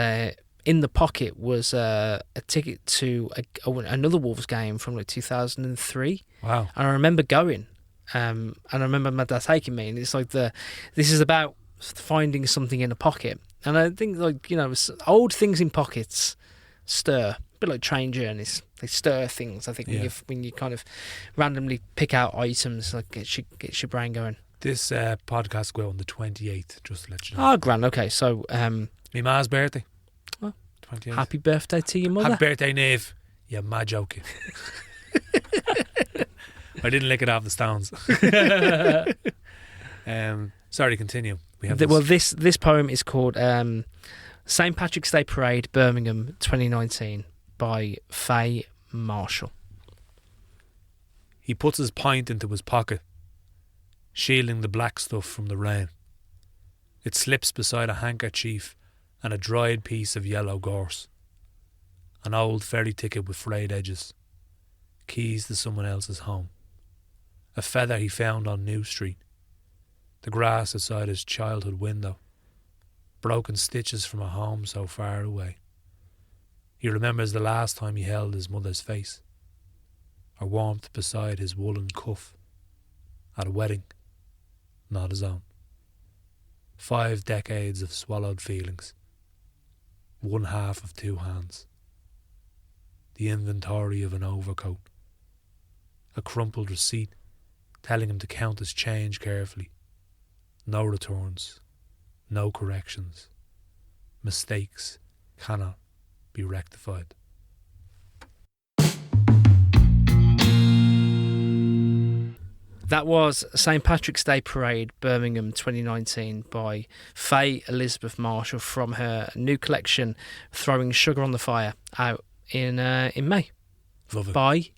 [SPEAKER 4] in the pocket was a ticket to another Wolves game from like 2003.
[SPEAKER 3] Wow!
[SPEAKER 4] And I remember going, and I remember my dad taking me, and it's like this is about finding something in a pocket, and I think, like, you know, old things in pockets stir. A bit like train journeys, they stir things. I think when you kind of randomly pick out items, like gets your brain going.
[SPEAKER 3] This podcast will go on the 28th, just to let you know.
[SPEAKER 4] Oh, grand. Okay, so
[SPEAKER 3] my ma's birthday.
[SPEAKER 4] Well,
[SPEAKER 3] 28th.
[SPEAKER 4] Happy birthday to your mother.
[SPEAKER 3] Happy birthday, Nave. Yeah, mad joking. I didn't lick it off the stones. Sorry, continue. We have
[SPEAKER 4] this poem is called St. Patrick's Day Parade, Birmingham, 2019, by Faye Marshall.
[SPEAKER 3] He puts his pint into his pocket, shielding the black stuff from the rain. It slips beside a handkerchief and a dried piece of yellow gorse. An old ferry ticket with frayed edges. Keys to someone else's home. A feather he found on New Street. The grass outside his childhood window. Broken stitches from a home so far away. He remembers the last time he held his mother's face. Her warmth beside his woolen cuff. At a wedding, not his own. 5 decades of swallowed feelings. 1/2 of 2 hands. The inventory of an overcoat. A crumpled receipt telling him to count his change carefully. No returns, no corrections. Mistakes cannot be rectified.
[SPEAKER 4] That was St. Patrick's Day Parade, Birmingham 2019 by Faye Elizabeth Marshall from her new collection, Throwing Sugar on the Fire, out in May.
[SPEAKER 3] Love it.
[SPEAKER 4] By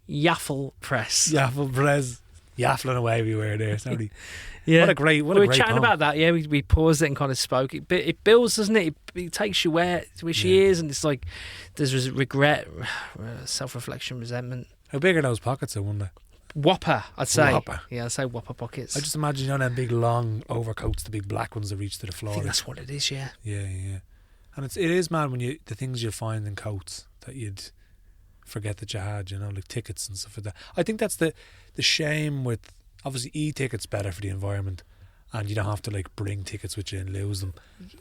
[SPEAKER 4] Yaffle Press.
[SPEAKER 3] Yaffle Press. Yaffling away everywhere there, sorry.
[SPEAKER 4] Yeah.
[SPEAKER 3] What a great
[SPEAKER 4] we were chatting
[SPEAKER 3] poem.
[SPEAKER 4] about that, yeah. We paused it and kind of spoke. It builds, doesn't it? It takes you where she is, and it's like there's regret, self-reflection, resentment.
[SPEAKER 3] How big are those pockets, I wonder?
[SPEAKER 4] Whopper, I'd say.
[SPEAKER 3] Whopper.
[SPEAKER 4] Yeah, I'd say whopper pockets.
[SPEAKER 3] I just imagine, you know, them big long overcoats, the big black ones that reach to the floor.
[SPEAKER 4] I think that's what it is, yeah.
[SPEAKER 3] Yeah. And it is mad when the things you find in coats that you'd forget that you had, you know, like tickets and stuff like that. I think that's the shame with, obviously e-tickets better for the environment, and you don't have to like bring tickets with you and lose them.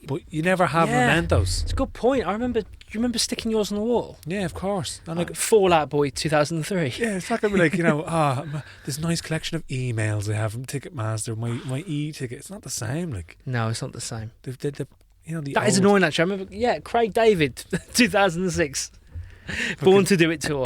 [SPEAKER 3] But you never have mementos.
[SPEAKER 4] It's a good point. Do you remember sticking yours on the wall?
[SPEAKER 3] Yeah, of course. And like
[SPEAKER 4] Fallout Boy 2003.
[SPEAKER 3] yeah, it's not gonna be like, you know, this nice collection of emails I have from Ticketmaster, my e-ticket. It's not the same. Like,
[SPEAKER 4] No, it's not the same.
[SPEAKER 3] the you know, the
[SPEAKER 4] That is
[SPEAKER 3] old-
[SPEAKER 4] annoying, actually. I remember, Craig David, 2006. Born to Do It tour.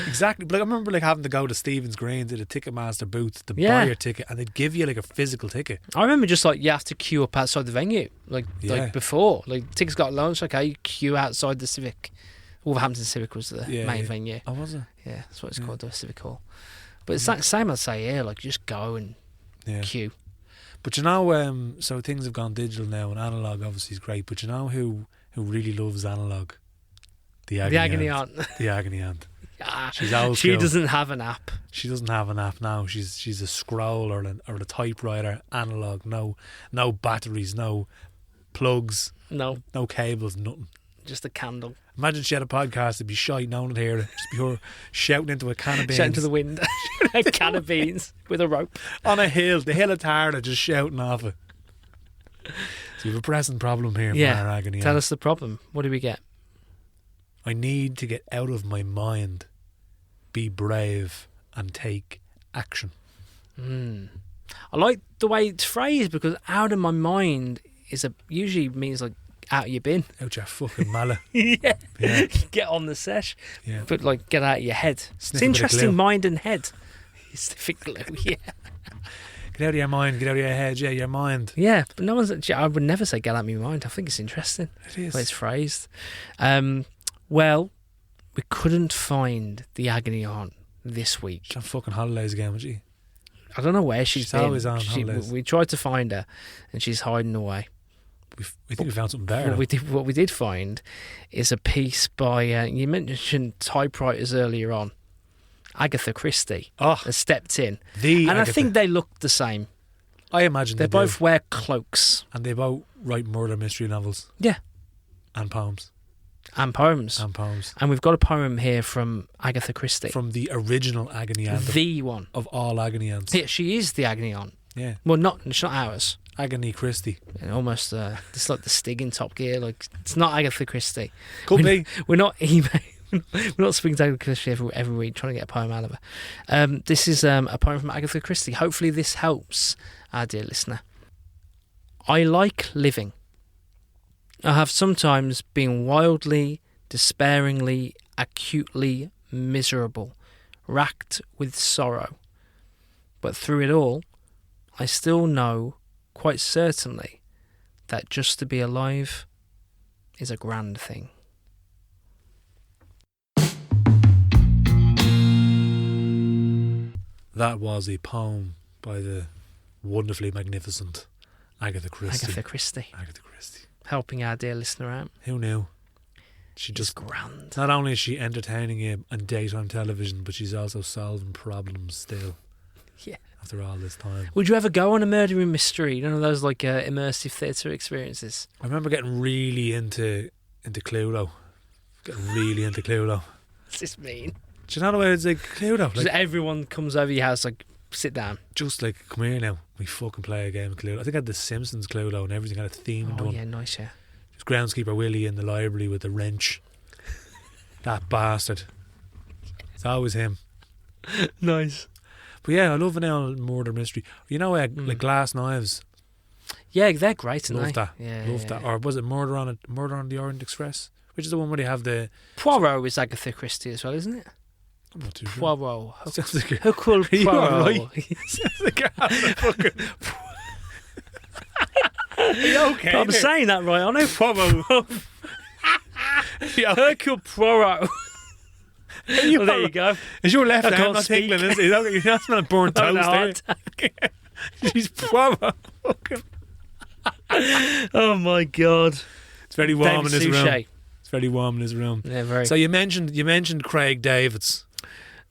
[SPEAKER 3] Exactly. But like, I remember like having to go to Stephen's Green to the Ticketmaster booth to
[SPEAKER 4] Yeah.
[SPEAKER 3] buy your ticket, and they'd give you like a physical ticket.
[SPEAKER 4] I remember just like you have to queue up outside the venue, like
[SPEAKER 3] Yeah.
[SPEAKER 4] before. Like tickets got launched, okay, you queue outside the Civic. Wolverhampton Civic was the main venue.
[SPEAKER 3] Oh, was it?
[SPEAKER 4] Yeah, that's what it's called, the Civic Hall. But it's that same, I'd say, yeah, like just go and queue.
[SPEAKER 3] But you know, so things have gone digital now, and analog obviously is great. But you know who really loves analog? The agony aunt. The agony aunt. She's old
[SPEAKER 4] She
[SPEAKER 3] school.
[SPEAKER 4] doesn't have an app.
[SPEAKER 3] She doesn't have an app now. She's a scroll or a typewriter, analog. No batteries, no plugs,
[SPEAKER 4] No,
[SPEAKER 3] no cables, nothing.
[SPEAKER 4] just a candle.
[SPEAKER 3] Imagine she had a podcast, it'd be shite, no one would hear it. Just be her shouting into a can of beans.
[SPEAKER 4] Shout into the wind. A can of beans with a rope.
[SPEAKER 3] On a hill, the hill of Tarda, just shouting off it. So we have a pressing problem here,
[SPEAKER 4] Yeah,
[SPEAKER 3] Mar Agony.
[SPEAKER 4] tell us the problem. What do we get?
[SPEAKER 3] I need to get out of my mind, be brave, and take action.
[SPEAKER 4] I like the way it's phrased, because out of my mind usually means like out of your bin.
[SPEAKER 3] Out your fucking mallet.
[SPEAKER 4] Yeah.
[SPEAKER 3] Yeah.
[SPEAKER 4] Get on the sesh.
[SPEAKER 3] Yeah.
[SPEAKER 4] But like get out of your head.
[SPEAKER 3] Sniff
[SPEAKER 4] It's
[SPEAKER 3] a bit of
[SPEAKER 4] interesting,
[SPEAKER 3] glue.
[SPEAKER 4] mind and head. Sniffing glue, yeah.
[SPEAKER 3] Get out of your mind, get out of your head, yeah, your mind.
[SPEAKER 4] Yeah, but no one's. I would never say get out of my mind. I think it's interesting.
[SPEAKER 3] It is.
[SPEAKER 4] The way it's phrased. Well, we couldn't find the agony aunt this week.
[SPEAKER 3] She's on fucking holidays again, was she?
[SPEAKER 4] I don't know where she's
[SPEAKER 3] She's
[SPEAKER 4] been.
[SPEAKER 3] always on holidays.
[SPEAKER 4] We tried to find her, and she's hiding away.
[SPEAKER 3] We think we found something better.
[SPEAKER 4] What we did find is a piece by you mentioned typewriters earlier on. Agatha Christie has stepped in, and
[SPEAKER 3] Agatha.
[SPEAKER 4] I think they look the same.
[SPEAKER 3] I imagine
[SPEAKER 4] They
[SPEAKER 3] they
[SPEAKER 4] both
[SPEAKER 3] do.
[SPEAKER 4] wear cloaks.
[SPEAKER 3] And they both write murder mystery novels.
[SPEAKER 4] Yeah,
[SPEAKER 3] And poems.
[SPEAKER 4] and poems.
[SPEAKER 3] And poems.
[SPEAKER 4] And we've got a poem here from Agatha Christie,
[SPEAKER 3] From the original agony aunt
[SPEAKER 4] the one.
[SPEAKER 3] of all agony aunts.
[SPEAKER 4] Yeah, she is the agony aunt.
[SPEAKER 3] Yeah.
[SPEAKER 4] Well, it's not ours.
[SPEAKER 3] Agony Christie.
[SPEAKER 4] And almost, it's like the Stig in Top Gear. Like it's not Agatha Christie.
[SPEAKER 3] Could be.
[SPEAKER 4] We're not We're not speaking to Agatha Christie every week, trying to get a poem out of her. This is a poem from Agatha Christie. Hopefully, this helps our dear listener. I like living. I have sometimes been wildly, despairingly, acutely miserable, racked with sorrow. But through it all, I still know quite certainly that just to be alive is a grand thing.
[SPEAKER 3] That was a poem by the wonderfully magnificent Agatha Christie.
[SPEAKER 4] Agatha Christie.
[SPEAKER 3] Agatha Christie.
[SPEAKER 4] Helping our dear listener out.
[SPEAKER 3] Who knew? She just
[SPEAKER 4] grand.
[SPEAKER 3] Not only is she entertaining you on daytime television, but she's also solving problems still.
[SPEAKER 4] Yeah.
[SPEAKER 3] After all this time.
[SPEAKER 4] Would you ever go on a murder mystery? You know those like immersive theatre experiences?
[SPEAKER 3] I remember getting really into Cluedo.
[SPEAKER 4] What's this mean?
[SPEAKER 3] Do you know the way it's like Cluedo?
[SPEAKER 4] Just everyone comes over your house like, sit down.
[SPEAKER 3] Just like, come here now, we fucking play a game of Cluedo. I think I had the Simpsons Cluedo and everything had a theme and
[SPEAKER 4] Oh yeah, nice, yeah.
[SPEAKER 3] Just groundskeeper Willie in the library with the wrench. That bastard. It's always him.
[SPEAKER 4] Nice.
[SPEAKER 3] But yeah, I love an old murder mystery. You know, like Glass Knives.
[SPEAKER 4] Yeah, they're great, aren't
[SPEAKER 3] Love
[SPEAKER 4] they?
[SPEAKER 3] that.
[SPEAKER 4] Yeah,
[SPEAKER 3] Love that. Or was it Murder on the Orient Express? Which is the one where they have the...
[SPEAKER 4] Poirot is Agatha Christie as well, isn't it?
[SPEAKER 3] I'm not too sure.
[SPEAKER 4] Poirot.
[SPEAKER 3] Sounds like
[SPEAKER 4] Hercule
[SPEAKER 3] you
[SPEAKER 4] Poirot.
[SPEAKER 3] alright? Sounds like a fucking... Are you okay?
[SPEAKER 4] I'm saying that right. I know Poirot. Hercule Poirot. Well, there you go.
[SPEAKER 3] Is your left
[SPEAKER 4] I
[SPEAKER 3] hand
[SPEAKER 4] can't
[SPEAKER 3] not
[SPEAKER 4] speak.
[SPEAKER 3] tingling? You're not smelling burnt
[SPEAKER 4] I'm
[SPEAKER 3] toast there. She's Poirot.
[SPEAKER 4] Oh my god.
[SPEAKER 3] It's very warm in
[SPEAKER 4] David
[SPEAKER 3] this room.
[SPEAKER 4] Suchet.
[SPEAKER 3] It's very warm in this room.
[SPEAKER 4] Yeah, very.
[SPEAKER 3] So you mentioned Craig Davids.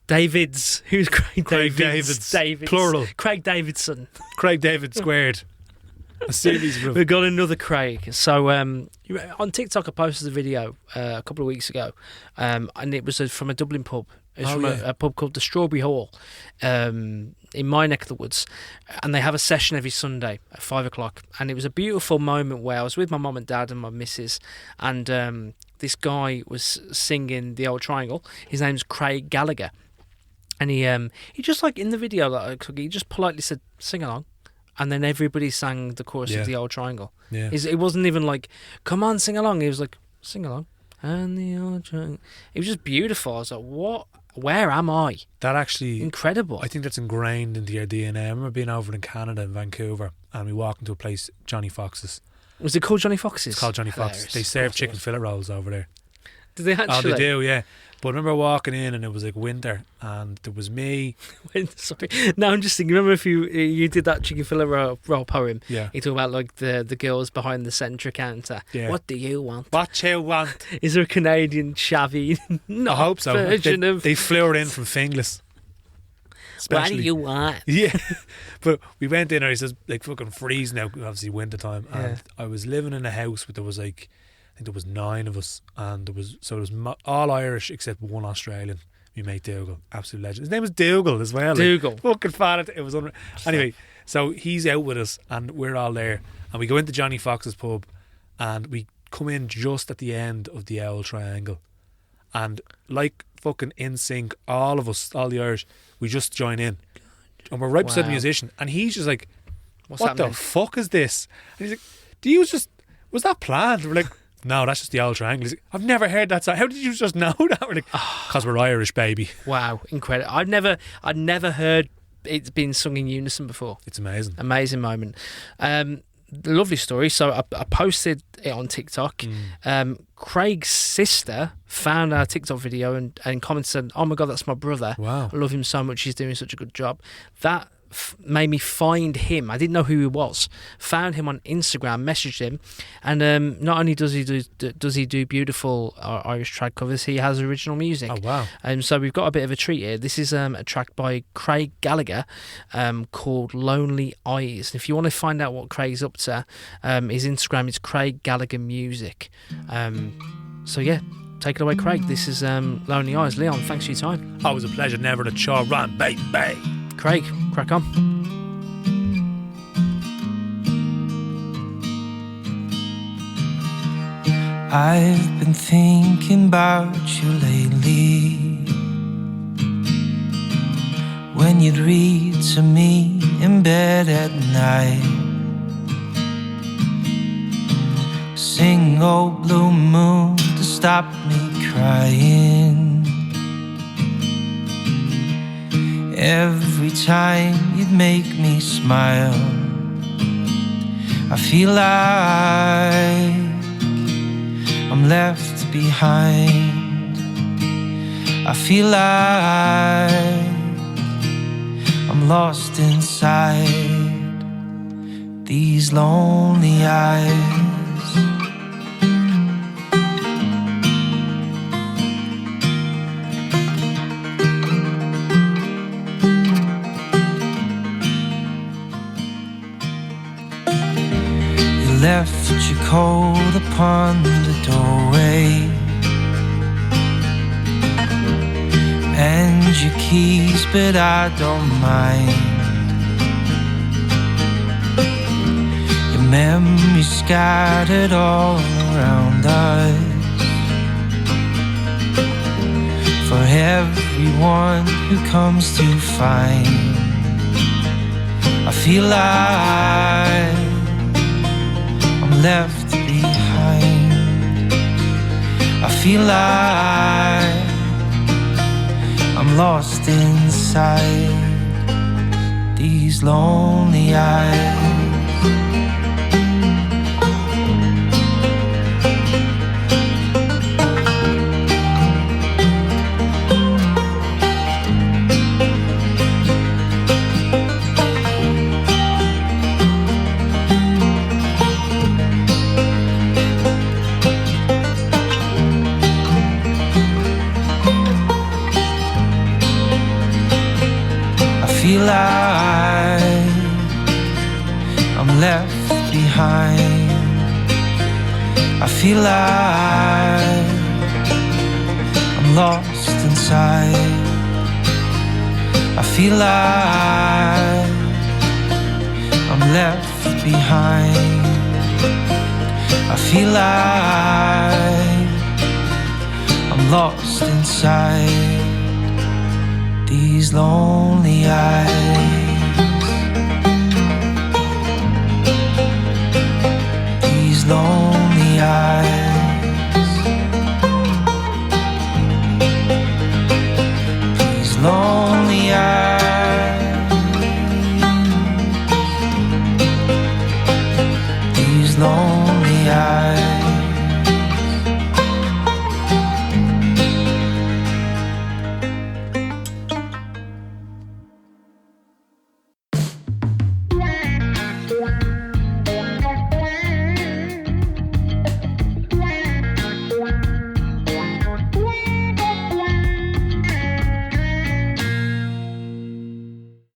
[SPEAKER 4] Davids. Who's Craig Davids?
[SPEAKER 3] Davids. Plural.
[SPEAKER 4] Craig Davidson.
[SPEAKER 3] Craig David squared. A series of...
[SPEAKER 4] We've got another Craig. So on TikTok I posted a video a couple of weeks ago, and it was from a Dublin pub. It was from a pub called the Strawberry Hall in my neck of the woods, and they have a session every Sunday at 5:00. And it was a beautiful moment where I was with my mum and dad and my missus, and this guy was singing The Old Triangle. His name's Craig Gallagher, and he just, like in the video, like, he just politely said, "Sing along." And then everybody sang the chorus of The Old Triangle.
[SPEAKER 3] Yeah.
[SPEAKER 4] It wasn't even like, come on, sing along. He was like, sing along. And the old triangle. It was just beautiful. I was like, what? Where am I?
[SPEAKER 3] That actually...
[SPEAKER 4] Incredible.
[SPEAKER 3] I think that's ingrained into your DNA. I remember being over in Canada, in Vancouver, and we walked into a place, Johnny Fox's.
[SPEAKER 4] Was it called Johnny Fox's?
[SPEAKER 3] It's called Johnny Fox's. They serve chicken fillet rolls over there.
[SPEAKER 4] Did they actually?
[SPEAKER 3] Oh, they do, yeah. But I remember walking in and it was like winter, and there was me.
[SPEAKER 4] Sorry. Now I'm just thinking, remember if you did that chicken fillet roll poem?
[SPEAKER 3] Yeah.
[SPEAKER 4] You talk about like the girls behind the centre counter.
[SPEAKER 3] Yeah.
[SPEAKER 4] What do you want?
[SPEAKER 3] What you want?
[SPEAKER 4] Is there a Canadian shabby
[SPEAKER 3] I hope so.
[SPEAKER 4] version of...
[SPEAKER 3] They flew her in from Finglas.
[SPEAKER 4] What do you want?
[SPEAKER 3] Yeah. But we went in and he says, like, fucking freezing out, obviously winter time. And I was living in a house where there was like, I think there was 9 of us, and there was all Irish except one Australian. My mate Dougal, absolute legend. His name was Dougal as well.
[SPEAKER 4] Dougal.
[SPEAKER 3] Like, fucking fat. It was unreal. Anyway, so he's out with us and we're all there, and we go into Johnny Fox's pub, and we come in just at the end of the Owl Triangle, and like fucking in sync, all of us, all the Irish, we just join in, and we're right beside the musician, and he's just like, what the fuck is this? And he's like, was that planned? We're like, no, that's just the Owl Triangle. He's like, I've never heard that song. How did you just know that? We're like, because we're Irish, baby.
[SPEAKER 4] Wow, incredible. I'd never heard it being sung in unison before.
[SPEAKER 3] It's amazing.
[SPEAKER 4] Amazing moment. Lovely story. So I posted it on TikTok. Craig's sister found our TikTok video and commented, "Oh my God, that's my brother.
[SPEAKER 3] Wow.
[SPEAKER 4] I love him so much. He's doing such a good job." That made me find him. I didn't know who he was. Found him on Instagram, messaged him, and not only does he do beautiful Irish track covers, he has original music.
[SPEAKER 3] Oh wow!
[SPEAKER 4] So we've got a bit of a treat here. This is a track by Craig Gallagher called "Lonely Eyes." And if you want to find out what Craig's up to, his Instagram is Craig Gallagher Music. So yeah, take it away, Craig. This is "Lonely Eyes." Leon, thanks for your time.
[SPEAKER 3] Always a pleasure. Never a chore. Run, baby.
[SPEAKER 4] Craig, crack on.
[SPEAKER 7] I've been thinking about you lately. When you'd read to me in bed at night, sing "Old Blue Moon" to stop me crying. Every time you'd make me smile, I feel like I'm left behind. I feel like I'm lost inside these lonely eyes. You left your coat upon the doorway, and your keys, but I don't mind. Your memories scattered all around us. For everyone who comes to find, I feel like I'm left behind. I feel like I'm lost inside these lonely eyes. I feel like I'm left behind. I feel like I'm lost inside. I feel like I'm left behind. I feel like I'm lost inside these lonely eyes. These lonely eyes. These lonely